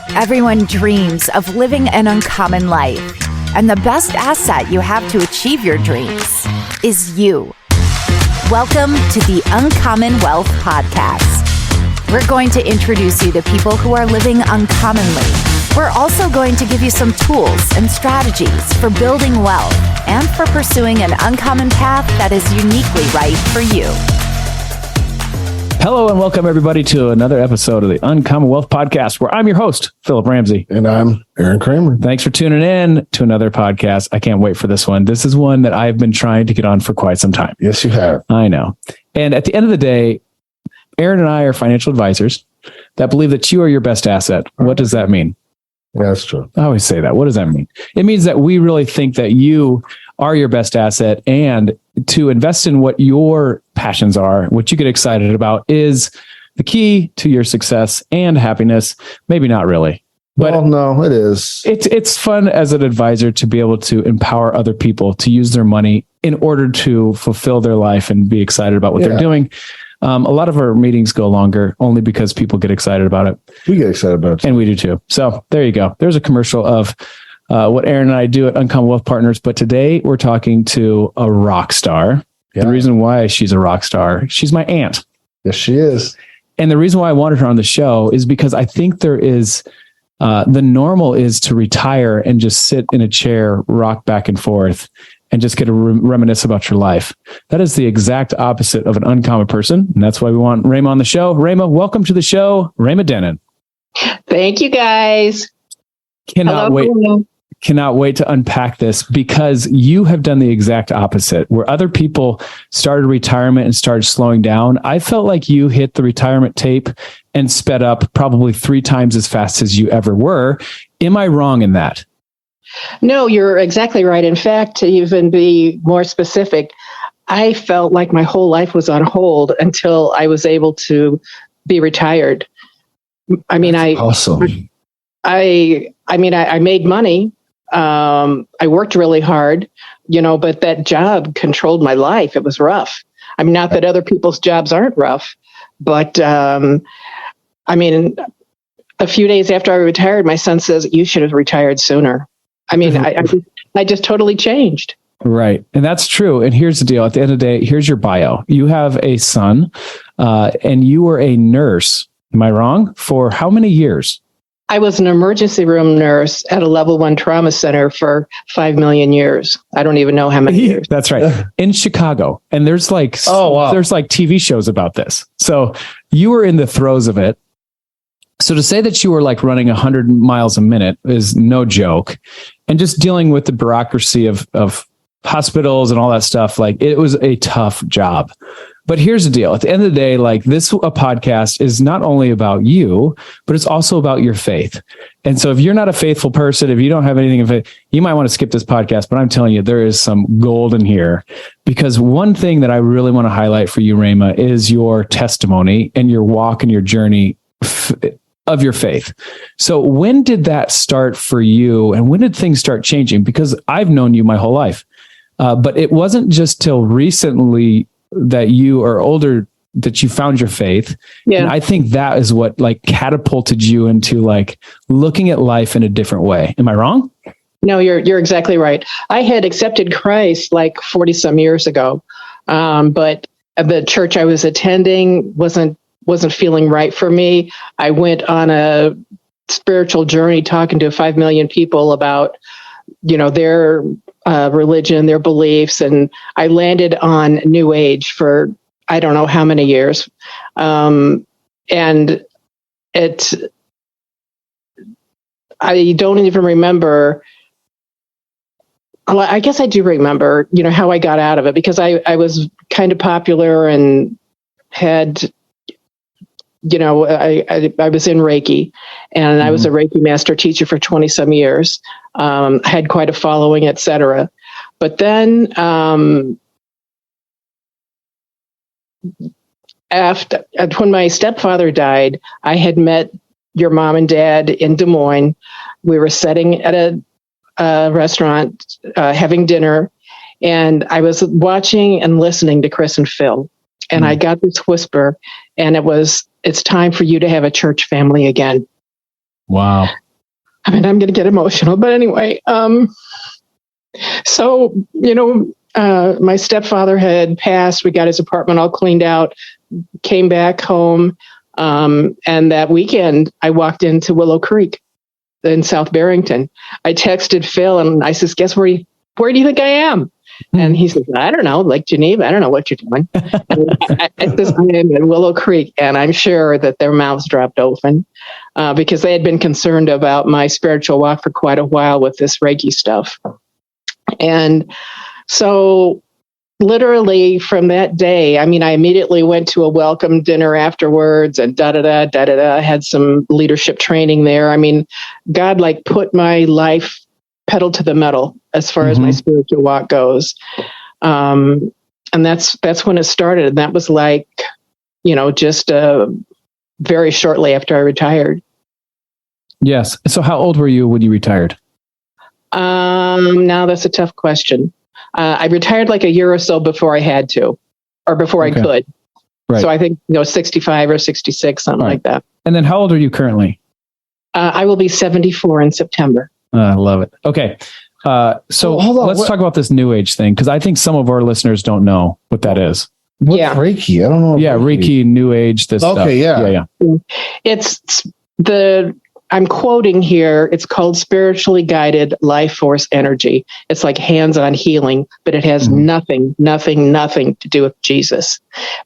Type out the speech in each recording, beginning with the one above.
Everyone dreams of living an uncommon life, and the best asset you have to achieve your dreams is you. Welcome to the Uncommon Wealth Podcast. We're going to introduce you to people who are living uncommonly. We're also going to give you some tools and strategies for building wealth and for pursuing an uncommon path that is uniquely right for you. Hello and welcome everybody to another episode of the Uncommon Wealth Podcast, where I'm your host, Philip Ramsey. And I'm Aaron Kramer. Thanks for tuning in to another podcast. I can't wait for this one. This is one that I've been trying to get on for quite some time. Yes, you have. I know. And at the end of the day, Aaron and I are financial advisors that believe that you are your best asset. What does that mean? Yeah, that's true. I always say that. What does that mean? It means that we really think that you are your best asset, and to invest in what your passions are, what you get excited about, is the key to your success and happiness. Maybe not really, but no, it is. It's fun as an advisor to be able to empower other people to use their money in order to fulfill their life and be excited about what they're doing. A lot of our meetings go longer only because people get excited about it. We get excited about it too. And we do too. So there you go. There's a commercial of what Aaron and I do at Uncommon Wealth Partners. But today we're talking to a rock star. Yeah. The reason why she's a rock star, she's my aunt. Yes, she is. And the reason why I wanted her on the show is because I think there is, the normal is to retire and just sit in a chair, rock back and forth, and just get to reminisce about your life. That is the exact opposite of an uncommon person. And that's why we want Rayma on the show. Rayma, welcome to the show. Rayma Dinnen. Thank you, guys. Cannot wait to unpack this, because you have done the exact opposite. Where other people started retirement and started slowing down, I felt like you hit the retirement tape and sped up probably 3 times as fast as you ever were. Am I wrong in that? No, you're exactly right. In fact, to even be more specific, I felt like my whole life was on hold until I was able to be retired. I mean, awesome. I made money. I worked really hard, but that job controlled my life. It was rough. I mean, not that other people's jobs aren't rough, but a few days after I retired, my son says, "You should have retired sooner." I mean, I just totally changed. Right. And that's true. And here's the deal. At the end of the day, here's your bio. You have a son, and you were a nurse. Am I wrong? For how many years? I was an emergency room nurse at a level 1 trauma center for 5 million years. I don't even know how many years. That's right. In Chicago. And there's there's TV shows about this. So you were in the throes of it. So to say that you were like running 100 miles a minute is no joke. And just dealing with the bureaucracy of hospitals and all that stuff, like, it was a tough job. But here's the deal. At the end of the day, like, this a podcast is not only about you, but it's also about your faith. And so if you're not a faithful person, if you don't have anything of it, you might want to skip this podcast. But I'm telling you, there is some gold in here, because one thing that I really want to highlight for you, Rayma, is your testimony and your walk and your journey of your faith. So when did that start for you, and when did things start changing? Because I've known you my whole life, but it wasn't just till recently that you are older that you found your faith. Yeah. And I think that is what catapulted you into looking at life in a different way. Am I wrong? No, you're exactly right. I had accepted Christ 40 some years ago. But the church I was attending wasn't feeling right for me. I went on a spiritual journey talking to 5 million people about, their religion, their beliefs, and I landed on New Age for I don't know how many years. And I don't even remember. I guess I do remember, how I got out of it, because I was kind of popular and had, I was in Reiki, and I was a Reiki master teacher for 20 some years. I had quite a following, et cetera. But then when my stepfather died, I had met your mom and dad in Des Moines. We were sitting at a restaurant, having dinner, and I was watching and listening to Chris and Phil. And I got this whisper, and it's time for you to have a church family again. Wow. I mean, I'm going to get emotional, but anyway, so, my stepfather had passed. We got his apartment all cleaned out, came back home. And that weekend I walked into Willow Creek in South Barrington. I texted Phil and I says, guess where do you think I am? And he says, I don't know, Lake Geneva. I don't know what you're doing. And I says, I am in Willow Creek. And I'm sure that their mouths dropped open because they had been concerned about my spiritual walk for quite a while with this Reiki stuff. And so literally from that day, I mean, I immediately went to a welcome dinner afterwards and I had some leadership training there. I mean, God like put my life pedal to the metal as far as my spiritual walk goes. And that's when it started. And that was like, just very shortly after I retired. Yes. So how old were you when you retired? Now that's a tough question. I retired like a year or so before I had to, or before I could. Right. So I think, 65 or 66, something like that. And then how old are you currently? I will be 74 in September. I love it. Okay. So hold on. Let's talk about this new age thing, because I think some of our listeners don't know what that is. What's Reiki? I don't know. Yeah. Reiki, new age, this stuff. Yeah. It's I'm quoting here, it's called spiritually guided life force energy. It's like hands-on healing, but it has nothing to do with Jesus.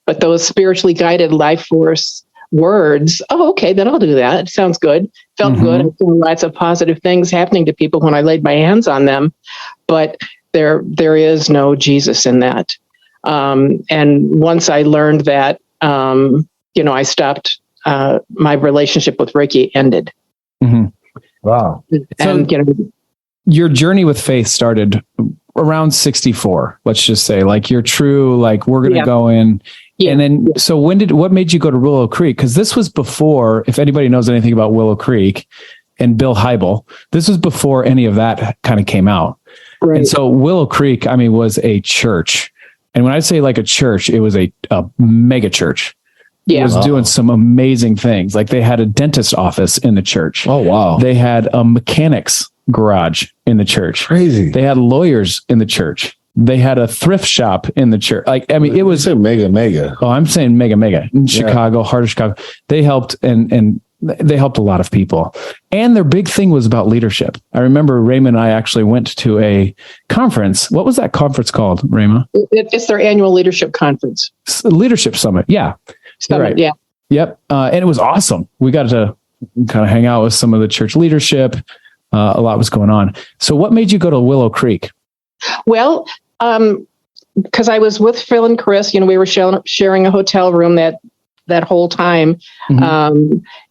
But those spiritually guided life force words, then I'll do that. It sounds good. Felt good. I saw lots of positive things happening to people when I laid my hands on them. But there is no Jesus in that. And once I learned that, I stopped, my relationship with Reiki ended. Wow. And, your journey with faith started around 64. Let's just say, like, you're true, like, we're going to go in. Yeah. And then, so what made you go to Willow Creek? Because this was before, if anybody knows anything about Willow Creek and Bill Hybel, this was before any of that kind of came out. Right. And so Willow Creek, I mean, was a church. And when I say like a church, it was a mega church. Yeah. It was doing some amazing things. Like they had a dentist office in the church. Oh, wow. They had a mechanic's garage in the church. Crazy. They had lawyers in the church. They had a thrift shop in the church. Like, I mean, it was mega. Oh, I'm saying mega in Chicago, heart of Chicago. They helped and they helped a lot of people. And their big thing was about leadership. I remember Rayma and I actually went to a conference. What was that conference called, Rayma? It's their annual leadership conference. Leadership Summit. Yeah. Summit, right. Yeah. Yep. And it was awesome. We got to kind of hang out with some of the church leadership. A lot was going on. So what made you go to Willow Creek? Well, because I was with Phil and Chris, we were sharing a hotel room that whole time.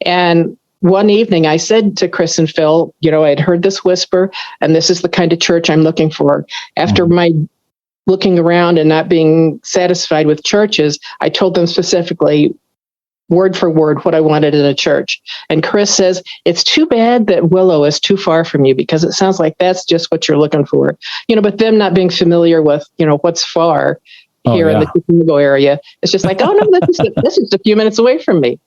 And one evening I said to Chris and Phil, I'd heard this whisper, and this is the kind of church I'm looking for. After my looking around and not being satisfied with churches, I told them specifically, word for word, what I wanted in a church. And Chris says, it's too bad that Willow is too far from you, because it sounds like that's just what you're looking for. But them not being familiar with, what's far here in the Chicago area, it's just like, oh no, this is a few minutes away from me.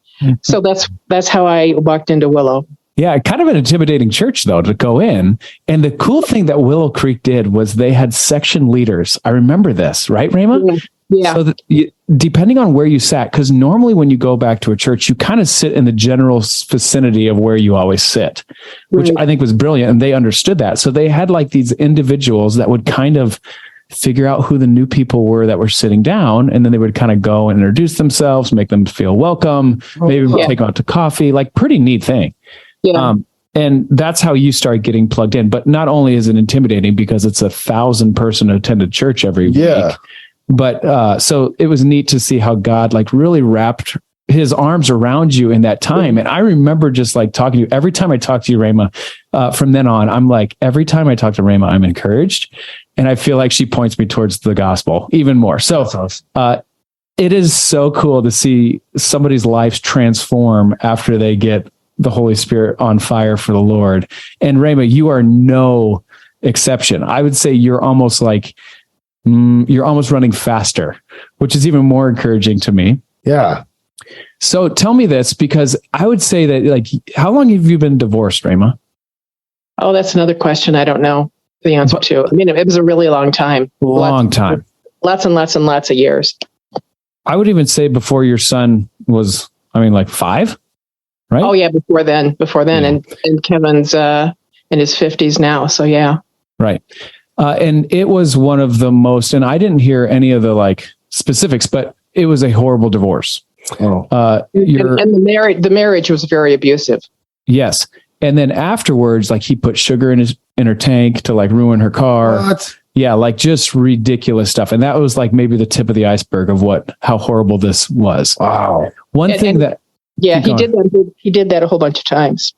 So that's how I walked into Willow. Yeah, kind of an intimidating church, though, to go in. And the cool thing that Willow Creek did was they had section leaders. I remember this, right, Rayma? Yeah. So that depending on where you sat, because normally when you go back to a church, you kind of sit in the general vicinity of where you always sit, which I think was brilliant. And they understood that. So they had like these individuals that would kind of figure out who the new people were that were sitting down. And then they would kind of go and introduce themselves, make them feel welcome, maybe take them out to coffee, like pretty neat thing. Yeah. And that's how you start getting plugged in. But not only is it intimidating because it's 1,000 person attended church every week, but so it was neat to see how God like really wrapped his arms around you in that time. And I remember just like talking to you every time I talk to you, Rayma, from then on, I'm like, every time I talk to Rayma, I'm encouraged. And I feel like she points me towards the gospel even more. So it is so cool to see somebody's lives transform after they get the Holy Spirit on fire for the Lord. And Rayma, you are no exception. I would say you're almost like, you're almost running faster, which is even more encouraging to me. Yeah. So tell me this, because I would say that, like, how long have you been divorced, Rayma? Oh, that's another question I don't know the answer to. I mean, it was a really long time. Lots and lots of years. I would even say before your son was, like 5, right? Oh yeah, before then. Yeah. And Kevin's in his 50s now. So yeah. Right. And it was one of the most, and I didn't hear any of the like specifics, but it was a horrible divorce. Oh. And the marriage was very abusive. Yes. And then afterwards, like he put sugar in her tank to like ruin her car. What? Yeah, like just ridiculous stuff. And that was like maybe the tip of the iceberg of how horrible this was. Wow. He did that a whole bunch of times.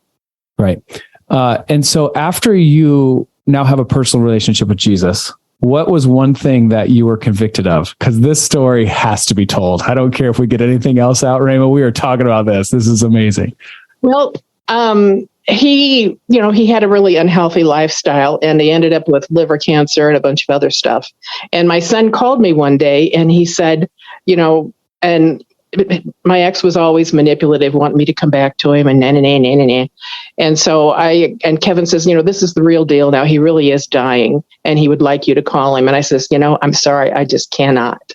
Right. And so after you now have a personal relationship with Jesus, what was one thing that you were convicted of? Because this story has to be told. I don't care if we get anything else out, Rayma. We are talking about this. This is amazing. Well, he had a really unhealthy lifestyle, and he ended up with liver cancer and a bunch of other stuff. And my son called me one day and he said, and my ex was always manipulative, wanting me to come back to him and so Kevin says, this is the real deal now. He really is dying and he would like you to call him. And I says, I'm sorry, I just cannot.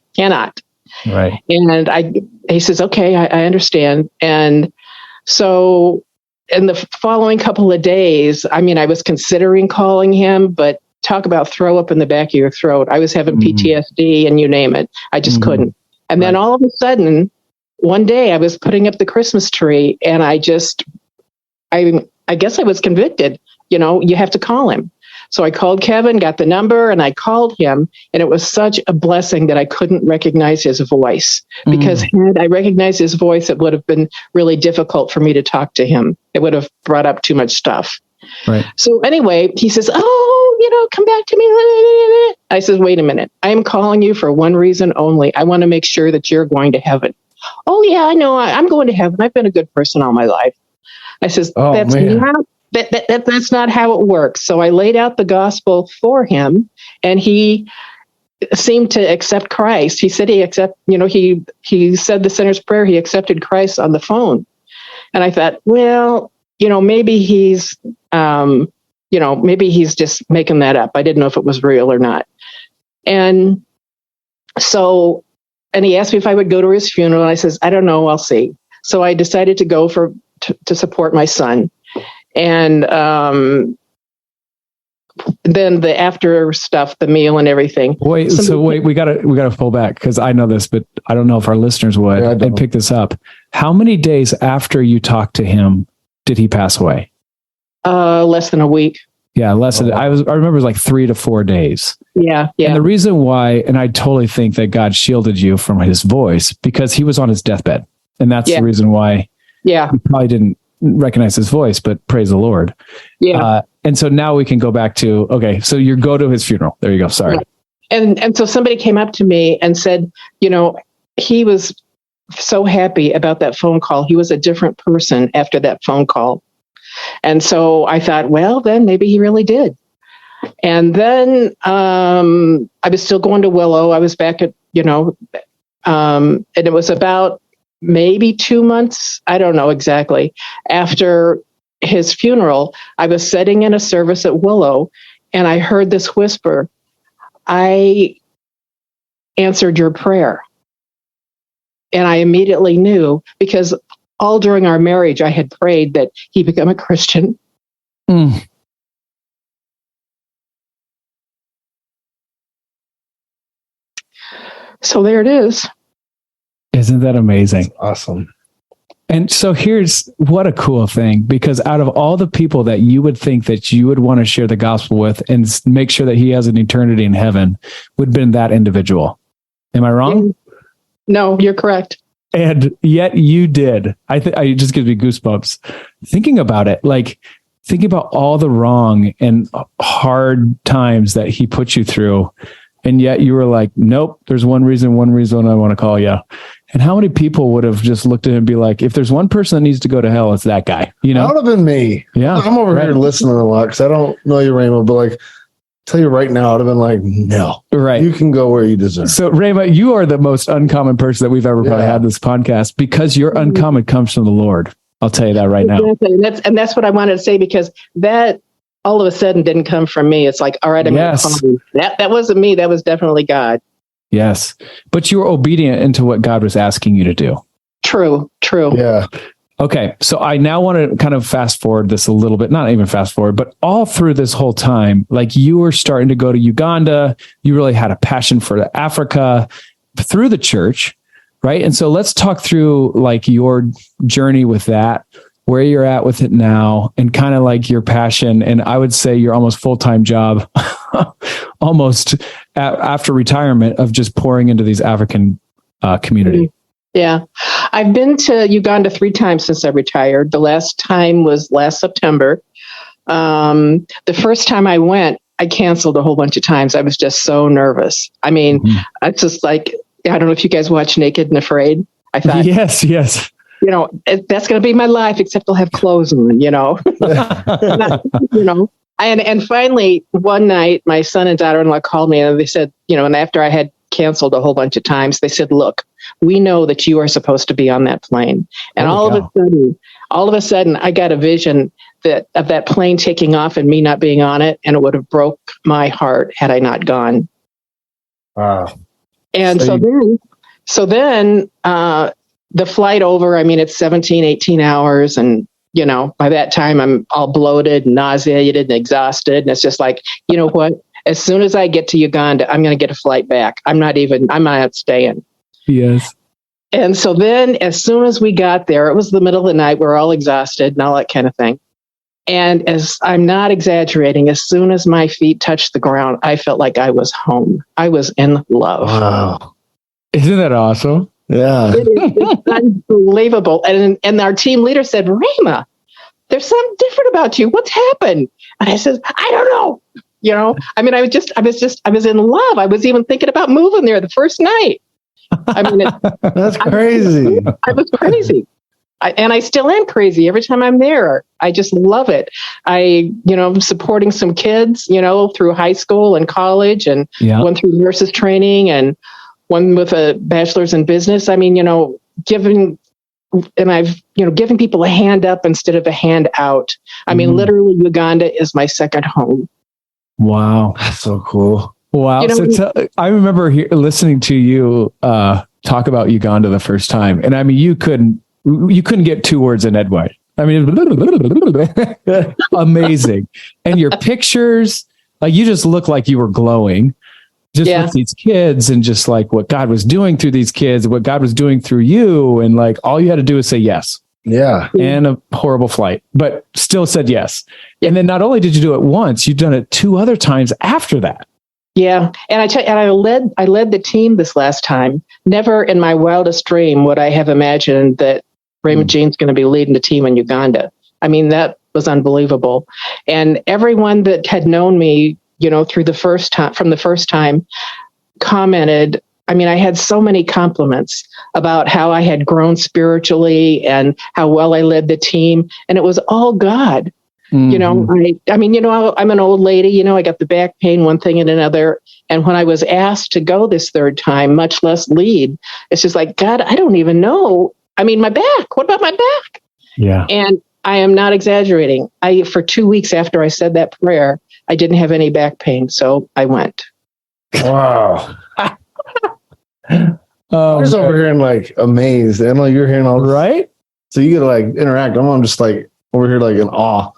Right. And he says, okay, I understand. And so in the following couple of days, I was considering calling him, but talk about throw up in the back of your throat. I was having PTSD and you name it. I just couldn't. And then all of a sudden, one day I was putting up the Christmas tree and I guess I was convicted. You have to call him. So I called Kevin, got the number, and I called him. And it was such a blessing that I couldn't recognize his voice, because had I recognized his voice, it would have been really difficult for me to talk to him. It would have brought up too much stuff. Right. So anyway, he says, come back to me. I says, wait a minute. I am calling you for one reason only. I want to make sure that you're going to heaven. Oh yeah, I know. I'm going to heaven. I've been a good person all my life. I says, that's not how it works. So I laid out the gospel for him, and he seemed to accept Christ. He said he said the sinner's prayer. He accepted Christ on the phone. And I thought, well, maybe he's just making that up. I didn't know if it was real or not. And so, and he asked me if I would go to his funeral. And I says, I don't know. I'll see. So I decided to go to support my son. And then the after stuff, the meal and everything. Wait, we gotta pull back, because I know this, but I don't know if our listeners would and pick this up. How many days after you talked to him did he pass away? Less than a week. Yeah, less than I remember it was like 3 to 4 days. Yeah. And the reason why, and I totally think that God shielded you from his voice, because he was on his deathbed, and that's the reason why. Yeah, you probably didn't recognize his voice, but praise the Lord. Yeah. And so now we can go back to, okay, so you go to his funeral. There you go. Sorry. And so somebody came up to me and said, he was so happy about that phone call. He was a different person after that phone call. And so I thought, well, then maybe he really did. And then I was still going to Willow. I was back at, and it was about maybe 2 months, I don't know exactly, after his funeral. I was sitting in a service at Willow, and I heard this whisper, I answered your prayer. And I immediately knew, because all during our marriage, I had prayed that he become a Christian. So there it is. Isn't that amazing? That's awesome. And so here's what a cool thing, because out of all the people that you would think that you would want to share the gospel with and make sure that he has an eternity in heaven, would have been that individual. Am I wrong? No, you're correct. And yet you did. It just gives me goosebumps thinking about it. Like, thinking about all the wrong and hard times that he put you through. And yet you were like, nope, there's one reason I want to call you. And how many people would have just looked at him and be like, if there's one person that needs to go to hell, it's that guy. That would have been me. Yeah. I'm over here listening a lot because I don't know you, Rayma, but like, tell you right now, I'd have been like, no, right. You can go where you deserve. So Rayma, you are the most uncommon person that we've ever probably had this podcast, because your uncommon comes from the Lord. I'll tell you that right now. And that's what I wanted to say, because that all of a sudden didn't come from me. It's like, all right, that wasn't me. That was definitely God. Yes. But you were obedient into what God was asking you to do. True. Yeah. Okay. So I now want to kind of fast forward this a little bit, not even fast forward, but all through this whole time, like you were starting to go to Uganda. You really had a passion for Africa through the church. Right. And so let's talk through like your journey with that, where you're at with it now, and kind of like your passion. And I would say your almost full-time job, almost after retirement, of just pouring into these African community. Yeah. I've been to Uganda 3 times since I retired. The last time was last September. The first time I went, I canceled a whole bunch of times. I was just so nervous. I mean, it's just like, I don't know if you guys watch Naked and Afraid. I thought, yes. That's going to be my life, except I'll have clothes on, And finally, one night, my son and daughter-in-law called me, and they said, and after I had canceled a whole bunch of times, they said, look, we know that you are supposed to be on that plane. And all of a sudden, I got a vision of that plane taking off and me not being on it, and it would have broke my heart had I not gone. Wow. And so then the flight over, I mean, it's 17, 18 hours. And, by that time I'm all bloated, nauseated, and exhausted. And it's just like, you know what? As soon as I get to Uganda, I'm going to get a flight back. I'm not staying. Yes. And so then as soon as we got there, it was the middle of the night. We're all exhausted and all that kind of thing. And as I'm not exaggerating, as soon as my feet touched the ground, I felt like I was home. I was in love. Wow. Isn't that awesome? Yeah. It's unbelievable. And our team leader said, Rayma, there's something different about you. What's happened? And I said, I don't know. I mean, I was in love. I was even thinking about moving there the first night. I mean, that's crazy. I was crazy. And I still am crazy every time I'm there. I just love it. I'm supporting some kids, through high school and college, and one through nurses training, and one with a bachelor's in business. I mean, giving people a hand up instead of a hand out. I mean, literally, Uganda is my second home. Wow. That's so cool. Wow. I remember listening to you talk about Uganda the first time. And I mean, you couldn't get 2 words in edgewise. I mean, amazing. And your pictures, like, you just look like you were glowing just with these kids, and just like what God was doing through these kids, what God was doing through you. And like, all you had to do is say yes. Yeah. And a horrible flight, but still said yes. And then not only did you do it once, you've done it 2 other times after that. Yeah. And I led the team this last time. Never in my wildest dream would I have imagined that Rayma Jean's going to be leading the team in Uganda. I mean, that was unbelievable. And everyone that had known me, from the first time, commented. I mean, I had so many compliments about how I had grown spiritually and how well I led the team. And it was all God. I'm an old lady, I got the back pain, one thing and another. And when I was asked to go this third time, much less lead, it's just like, God, I don't even know. I mean, my back, what about my back? Yeah. And I am not exaggerating. For 2 weeks after I said that prayer, I didn't have any back pain. So I went. Wow. I'm just over here and like amazed. And like, you're hearing all this. Right. So you get to like interact. I'm just like over here, like in awe.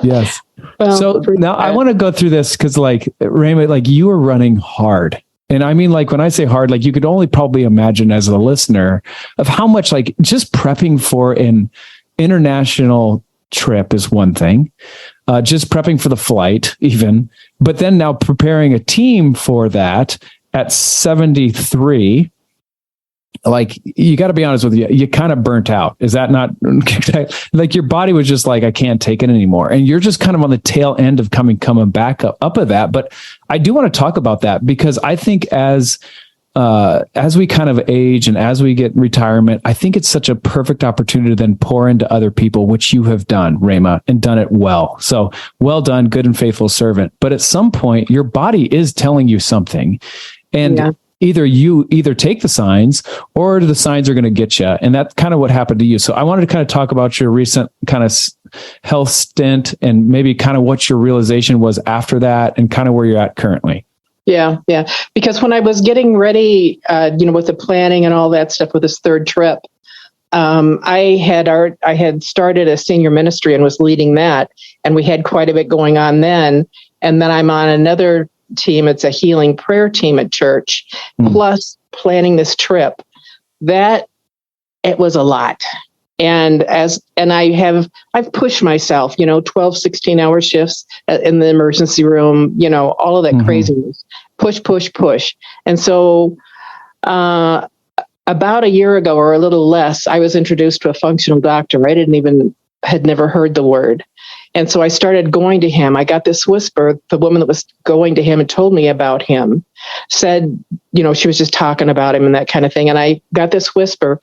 Yes. Well, so now I want to go through this because like Rayma, like you were running hard. And I mean, like when I say hard, like you could only probably imagine as a listener of how much like just prepping for an international trip is one thing, just prepping for the flight even, but then now preparing a team for that at 73. Like, you got to be honest with you kind of burnt out. Is that not like your body was just like, I can't take it anymore. And you're just kind of on the tail end of coming back up of that. But I do want to talk about that because I think as as we kind of age and as we get retirement, I think it's such a perfect opportunity to then pour into other people, which you have done, Rayma, and done it well. So well done, good and faithful servant. But at some point, your body is telling you something. And either take the signs or the signs are going to get you. And that's kind of what happened to you. So I wanted to kind of talk about your recent kind of health stint and maybe kind of what your realization was after that and kind of where you're at currently. Yeah. Because when I was getting ready, with the planning and all that stuff with this third trip, I had started a senior ministry and was leading that, and we had quite a bit going on then. And then I'm on another team. It's a healing prayer team at church, plus planning this trip. That it was a lot. And I've pushed myself, 12, 16-hour shifts in the emergency room, all of that craziness, push. And so about a year ago or a little less, I was introduced to a functional doctor. I had never heard the word. And so I started going to him. I got this whisper. The woman that was going to him and told me about him said, she was just talking about him and that kind of thing. And I got this whisper,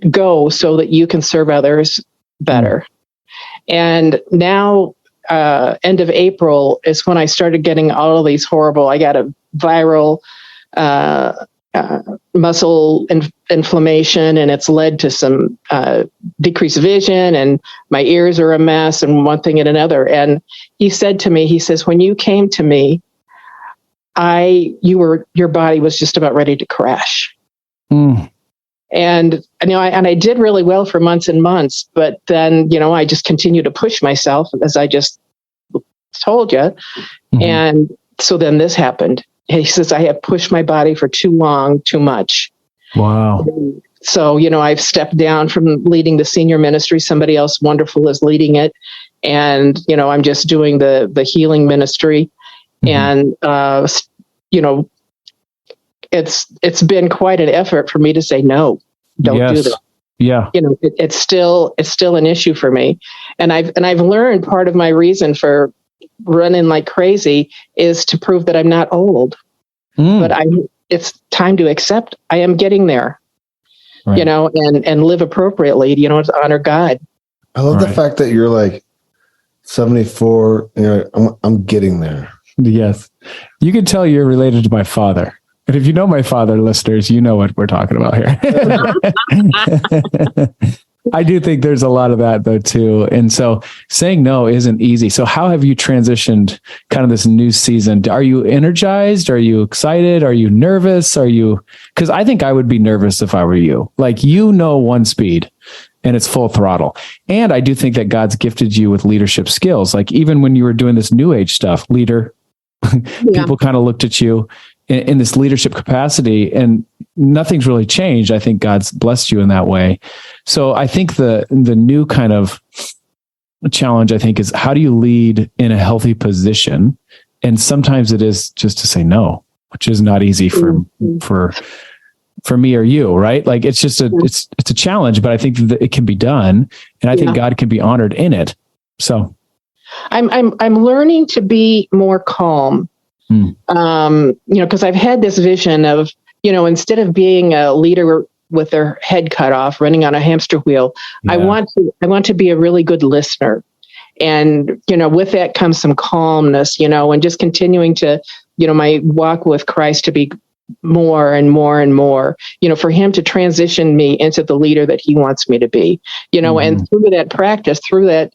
go so that you can serve others better. And now, end of April is when I started getting all of these I got a viral muscle inflammation, and it's led to some decreased vision, and my ears are a mess, and one thing and another. And he said to me, when you came to me, your body was just about ready to crash. And I did really well for months and months, but then, I just continued to push myself, as I just told you. And so then this happened. He says, I have pushed my body for too long, too much. Wow. So, I've stepped down from leading the senior ministry. Somebody else wonderful is leading it. And, I'm just doing the healing ministry. And, it's been quite an effort for me to say, no, don't do that. Yeah. It's still an issue for me. And I've learned part of my reason for running like crazy is to prove that I'm not old, but it's time to accept I am getting there, right. And live appropriately, to honor God. I love the fact that you're like 74 and I'm getting there. Yes. You can tell you're related to my father. And if you know my father, listeners, you know what we're talking about here. I do think there's a lot of that though too. And so saying no isn't easy. So how have you transitioned kind of this new season? Are you energized? Are you excited? Are you nervous? Because I think I would be nervous if I were you. Like, one speed and it's full throttle. And I do think that God's gifted you with leadership skills. Like even when you were doing this new age stuff, leader, people kind of looked at you in this leadership capacity, and nothing's really changed. I think God's blessed you in that way. So I think the new kind of challenge, I think, is how do you lead in a healthy position? And sometimes it is just to say no, which is not easy for me or you, right? Like it's just it's a challenge, but I think that it can be done, and I think God can be honored in it. So I'm learning to be more calm. Because I've had this vision of, instead of being a leader with their head cut off, running on a hamster wheel, I want to be a really good listener. And, with that comes some calmness, and just continuing to, my walk with Christ to be more and more and more, for him to transition me into the leader that he wants me to be, and through that practice, through that,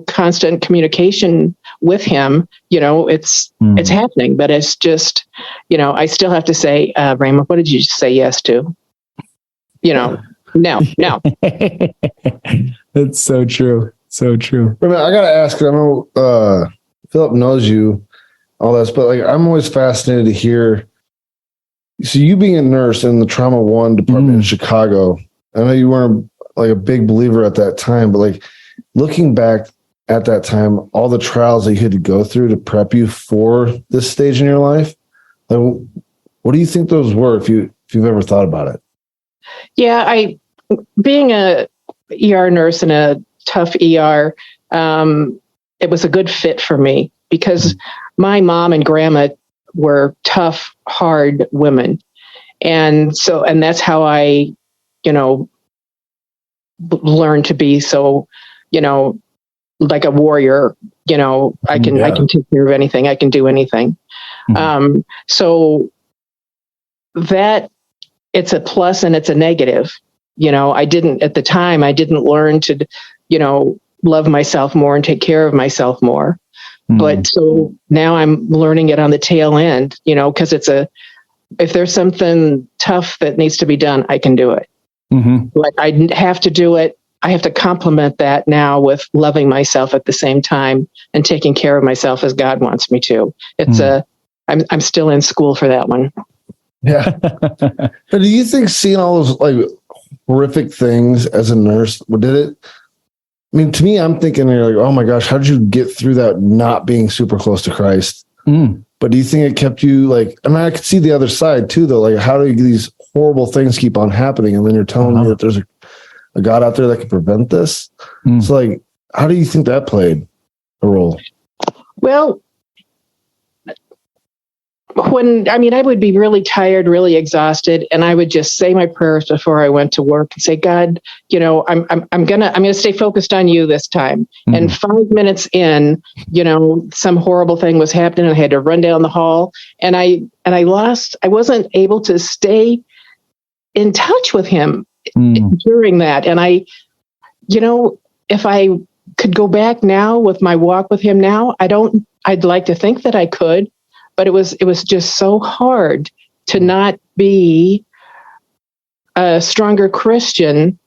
constant communication with him, it's happening, but it's just, I still have to say, Rayma, what did you say yes to? No. That's so true. So true. I got to ask, I know Philip knows you, all that, but like, I'm always fascinated to hear. So you being a nurse in the Trauma 1 department in Chicago, I know you weren't like a big believer at that time, but like looking back at that time, all the trials that you had to go through to prep you for this stage in your life, like, what do you think those were if you've ever thought about it? Yeah, being a ER nurse in a tough ER, it was a good fit for me because my mom and grandma were tough, hard women. And that's how I, learned to be so, like a warrior. I can take care of anything. I can do anything. So that it's a plus and it's a negative. At the time, I didn't learn to, love myself more and take care of myself more. But so now I'm learning it on the tail end, because if there's something tough that needs to be done, I can do it. Like I have to do it. I have to complement that now with loving myself at the same time and taking care of myself as God wants me to. I'm still in school for that one. Yeah. But do you think seeing all those like horrific things as a nurse, did it? I mean, to me, I'm thinking you're like, oh my gosh, how did you get through that not being super close to Christ? But do you think it kept you like, I mean, I could see the other side too, though. Like, how do these horrible things keep on happening? And then you're telling me that there's a God out there that can prevent this. So like, how do you think that played a role? Well, I would be really tired, really exhausted, and I would just say my prayers before I went to work and say, God, I'm gonna stay focused on you this time. And 5 minutes in, some horrible thing was happening, and I had to run down the hall, and I wasn't able to stay in touch with him during that. And if I could go back now with my walk with him now, I'd like to think that I could. But it was just so hard to not be a stronger Christian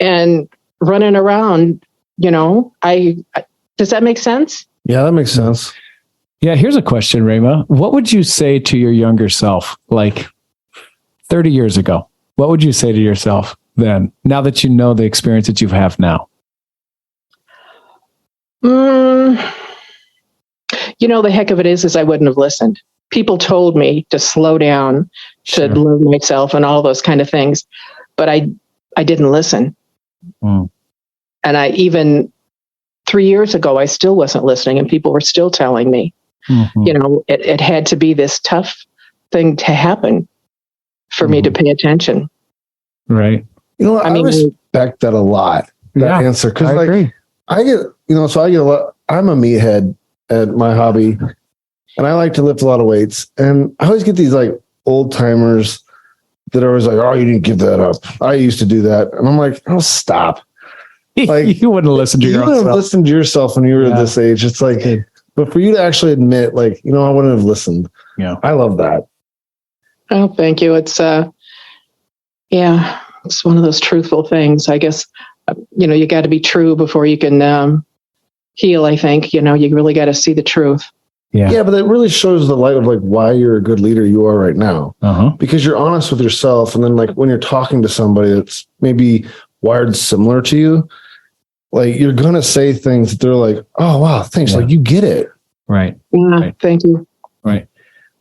and running around, does that make sense? Yeah, that makes sense. Yeah. Here's a question, Rayma. What would you say to your younger self, like 30 years ago? What would you say to yourself then, now that you know the experience that you have now? The heck of it is I wouldn't have listened. People told me to slow down, to love myself and all those kind of things, but I didn't listen. And I even 3 years ago, I still wasn't listening, and people were still telling me, it had to be this tough thing to happen for me to pay attention. Right. I respect that a lot, that answer. Cause I agree. I get, so I get a lot, I'm a meathead at my hobby, and I like to lift a lot of weights. And I always get these like old timers that are always like, oh, you didn't give that up. I used to do that. And I'm like, oh, stop. Like you wouldn't listen to yourself. You wouldn't have listened to yourself when you were this age. It's like, but for you to actually admit, like, I wouldn't have listened. Yeah. I love that. Oh, thank you. It's, it's one of those truthful things. I guess, you got to be true before you can, heal. I think, you really got to see the truth. Yeah, but it really shows the light of like why you're a good leader you are right now. Because you're honest with yourself, and then like when you're talking to somebody that's maybe wired similar to you, like you're gonna say things that they're like, oh wow, thanks, like you get it. Right. Right. Thank you. Right.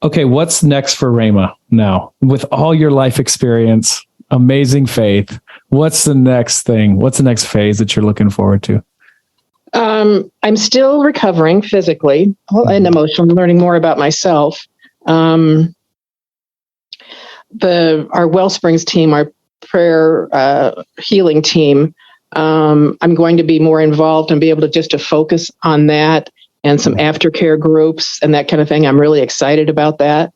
Okay, what's next for Rayma now? With all your life experience, amazing faith, what's the next thing? What's the next phase that you're looking forward to? I'm still recovering physically and emotionally, learning more about myself. Our Wellsprings team, our prayer healing team, I'm going to be more involved and be able to focus on that and some aftercare groups and that kind of thing. I'm really excited about that.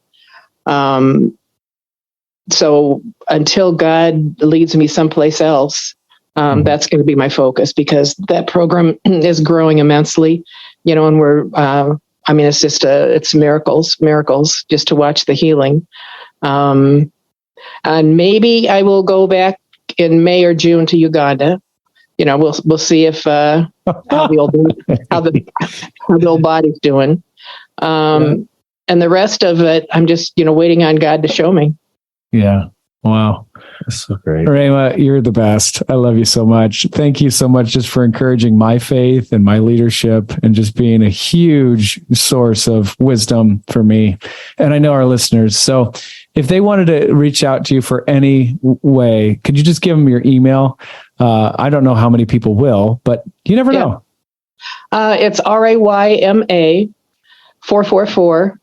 So until God leads me someplace else, that's going to be my focus, because that program is growing immensely, and we're, it's just, it's miracles just to watch the healing. And maybe I will go back in May or June to Uganda. We'll see if, how the old body's doing. And the rest of it, I'm just, waiting on God to show me. Yeah. Wow. That's so great. Rayma, you're the best. I love you so much. Thank you so much just for encouraging my faith and my leadership and just being a huge source of wisdom for me. And I know our listeners. So if they wanted to reach out to you for any way, could you just give them your email? I don't know how many people will, but you never know. It's Rayma 444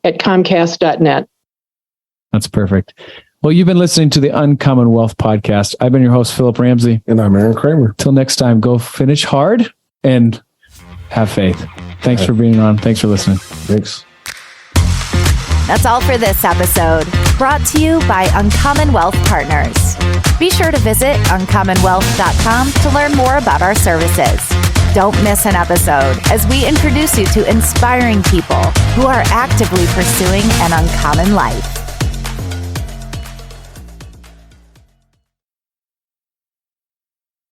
at Comcast.net. That's perfect. Well, you've been listening to the Uncommon Wealth Podcast. I've been your host, Philip Ramsey. And I'm Aaron Kramer. Till next time, go finish hard and have faith. Thanks for being on. Thanks for listening. Thanks. That's all for this episode, brought to you by Uncommon Wealth Partners. Be sure to visit uncommonwealth.com to learn more about our services. Don't miss an episode as we introduce you to inspiring people who are actively pursuing an uncommon life.